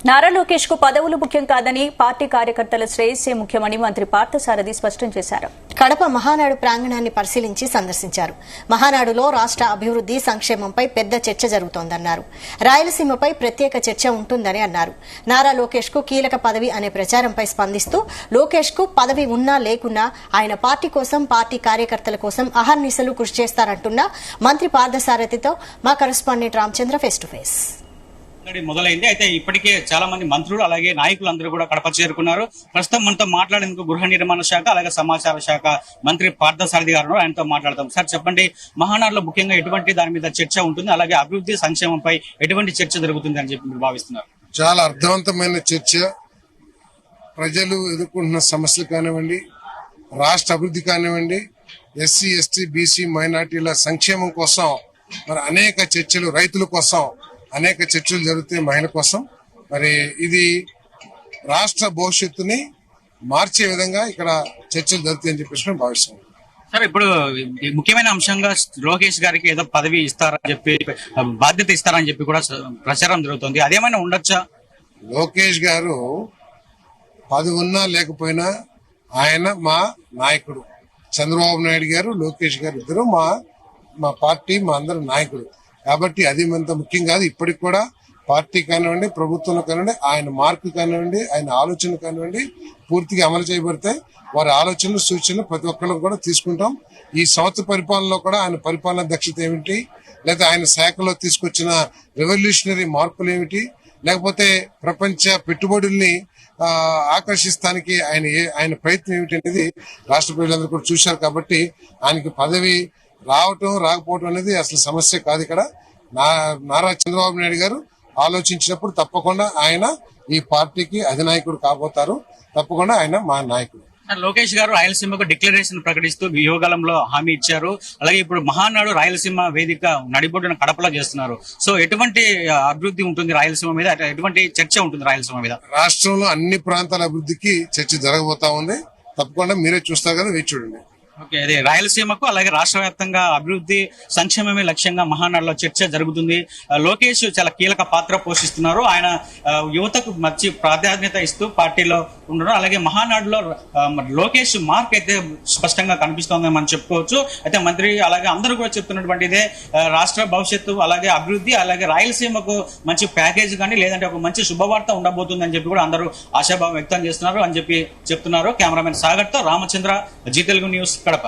నారా లోకేష్ కు పదవులు ముఖ్యం కాదని పార్టీ కార్యకర్తల శ్రేయస్సే ముఖ్యమని మంత్రి పార్థసారథి స్పష్టం చేశారు. కడప మహానాడు ప్రాంగణాన్ని పరిశీలించి సందర్శించారు. మహానాడులో రాష్ట్ర అభివృద్ది సంక్షేమంపై పెద్ద చర్చ జరుగుతోందన్నారు. రాయలసీమపై ప్రత్యేక చర్చ ఉంటుందని అన్నారు. నారా లోకేష్ కు కీలక పదవి అనే ప్రచారంపై స్పందిస్తూ లోకేష్ కు పదవి ఉన్నా లేకున్నా ఆయన పార్టీ కోసం, పార్టీ కార్యకర్తల కోసం అహర్నిశలు కృషి చేస్తారంటున్న మంత్రి పార్థసారథితో మా correspondent Ramachandra face to face. మొదలైంది. అయితే ఇప్పటికే చాలా మంది మంత్రులు అలాగే నాయకులందరూ కూడా కడప చేరుకున్నారు. ప్రస్తుతం మనతో మాట్లాడేందుకు గృహ నిర్మాణ శాఖ అలాగే సమాచార శాఖ మంత్రి పార్థసారథి గారు, ఆయనతో మాట్లాడతాం. సార్ చెప్పండి, మహానాడులో ముఖ్యంగా ఎటువంటి దాని మీద చర్చ ఉంటుంది, అలాగే అభివృద్ధి సంక్షేమంపై ఎటువంటి చర్చ జరుగుతుంది అని చెప్పి మీరు భావిస్తున్నారు? చాలా అర్థవంతమైన చర్చ. ప్రజలు ఎదుర్కొంటున్న సమస్యలు కానివ్వండి, రాష్ట్ర అభివృద్ధి కానివ్వండి, ఎస్సీ ఎస్టీ బీసీ మైనార్టీల సంక్షేమం కోసం మరి అనేక చర్చలు, రైతుల కోసం అనేక చర్చలు జరుగుతాయి, మహిళల కోసం. మరి ఇది రాష్ట్ర భవిష్యత్తుని మార్చే విధంగా ఇక్కడ చర్చలు జరుగుతాయని చెప్పేసి మేము భావిస్తున్నాం. సార్, ఇప్పుడు ముఖ్యమైన అంశంగా లోకేష్ గారికి ఏదో పదవి ఇస్తారని చెప్పి, బాధ్యత ఇస్తారని చెప్పి కూడా ప్రచారం జరుగుతుంది. అదేమైనా ఉండొచ్చా? లోకేష్ గారు పదవి ఉన్నా లేకపోయినా ఆయన మా నాయకుడు. చంద్రబాబు నాయుడు గారు, లోకేష్ గారు ఇద్దరు మా పార్టీ, మా అందరి నాయకుడు. కాబట్టి అది అంత ముఖ్యం కాదు. ఇప్పటికి కూడా పార్టీ కానివ్వండి, ప్రభుత్వంలో కానివ్వండి, ఆయన మార్పు కానివ్వండి, ఆయన ఆలోచనలు కానివ్వండి పూర్తిగా అమలు చేయబడతాయి. వారి ఆలోచనలు, సూచనలు ప్రతి ఒక్కరు కూడా తీసుకుంటాం. ఈ సంవత్సర పరిపాలనలో కూడా ఆయన పరిపాలన దక్షత ఏమిటి, లేదా ఆయన శాఖలో తీసుకొచ్చిన రెవల్యూషనరీ మార్పులు ఏమిటి, లేకపోతే ప్రపంచ పెట్టుబడుల్ని ఆకర్షిస్తానికి ఆయన ప్రయత్నం ఏమిటి అనేది రాష్ట్ర ప్రజలందరూ కూడా చూశారు. కాబట్టి ఆయనకి పదవి రావటం రాకపోవటం అనేది అసలు సమస్య కాదు. ఇక్కడ నారా చంద్రబాబు నాయుడు గారు ఆలోచించినప్పుడు తప్పకుండా ఆయన ఈ పార్టీకి అధినాయకుడు కాబోతారు. తప్పకుండా ఆయన మా నాయకుడు. లోకేష్ గారు రాయలసీమకు డిక్లరేషన్ ప్రకటిస్తూ యువగలంలో హామీ ఇచ్చారు. అలాగే ఇప్పుడు మహానాడు రాయలసీమ వేదిక నడిబొడ్డున కడపలో చేస్తున్నారు. సో ఎటువంటి అభివృద్ధి ఉంటుంది రాయలసీమ మీద, ఎటువంటి చర్చ ఉంటుంది రాయలసీమ మీద? రాష్ట్రంలో అన్ని ప్రాంతాల అభివృద్ధికి చర్చ జరగబోతా ఉంది. తప్పకుండా మీరే చూస్తారు కదా, వేచి చూడండి. ఓకే, అదే రాయలసీమకు అలాగే రాష్ట్ర వ్యాప్తంగా అభివృద్ధి సంక్షేమమే లక్ష్యంగా మహానాడులో చర్చ జరుగుతుంది. లోకేష్ చాలా కీలక పాత్ర పోషిస్తున్నారు. ఆయన యువతకు మంచి ప్రాధాన్యత ఇస్తూ పార్టీలో ఉండడం, అలాగే మహానాడులో లోకేష్ మార్క్ అయితే స్పష్టంగా కనిపిస్తోందని మనం చెప్పుకోవచ్చు. అయితే మంత్రి అలాగే అందరూ కూడా చెప్తున్నటువంటిదే, రాష్ట్ర భవిష్యత్తు అలాగే అభివృద్ధి అలాగే రాయలసీమకు మంచి ప్యాకేజ్ కానీ లేదంటే ఒక మంచి శుభవార్త ఉండబోతుందని చెప్పి కూడా అందరూ ఆశాభావం వ్యక్తం చేస్తున్నారు అని చెప్పి చెప్తున్నారు. కెమెరామెన్ సాగర్ తో రామచంద్ర, జీ తెలుగు న్యూస్, కడప.